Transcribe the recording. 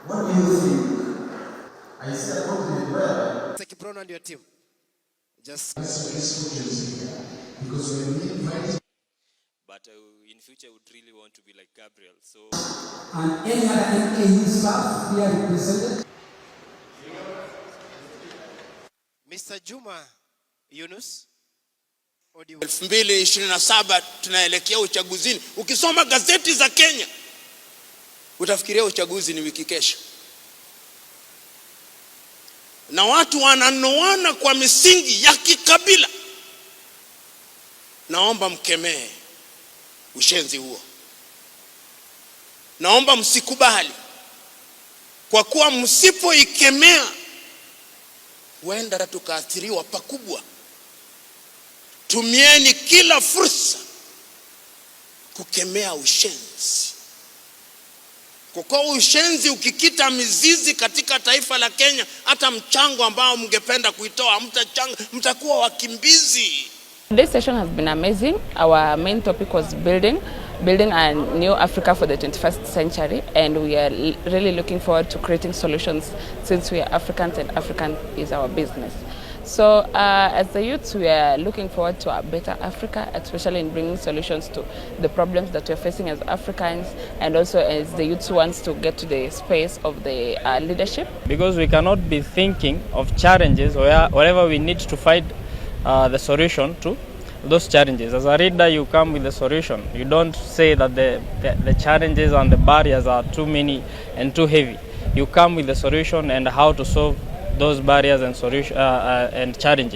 What do you think? I see a compliment where Kiprono and your team. Just because when we invite, but in future I would really want to be like Gabriel. So and any other NKU staff here represented. Mr. Juma Yunus. 2027 tunaelekea uchaguzini. Ukisoma gazeti za Kenya utafikiria uchaguzi ni wiki kesho. Na watu wananoana kwa misingi ya kikabila. Naomba mkemee ushenzi huo. Naomba msikubali. Kwa kuwa msipoikemea huenda tukaathiriwa pakubwa. Tumieni kila fursa kukemea ushenzi. Kwa kuwa ushenzi ukikita mizizi katika taifa la Kenya, hata mchango ambao mngependa kuitoa mtakuwa wakimbizi. This session has been amazing. Our main topic was building a new Africa for the 21st century, and we are really looking forward to creating solutions since we are Africans and African is our business. So as the youths, we are looking forward to a better Africa, especially in bringing solutions to the problems that we're facing as Africans, and also as the youths wants to get to the space of the leadership. Because we cannot be thinking of challenges wherever we need to find the solution to those challenges. As a leader, you come with the solution. You don't say that the challenges and the barriers are too many and too heavy. You come with the solution and how to solve those barriers and challenges.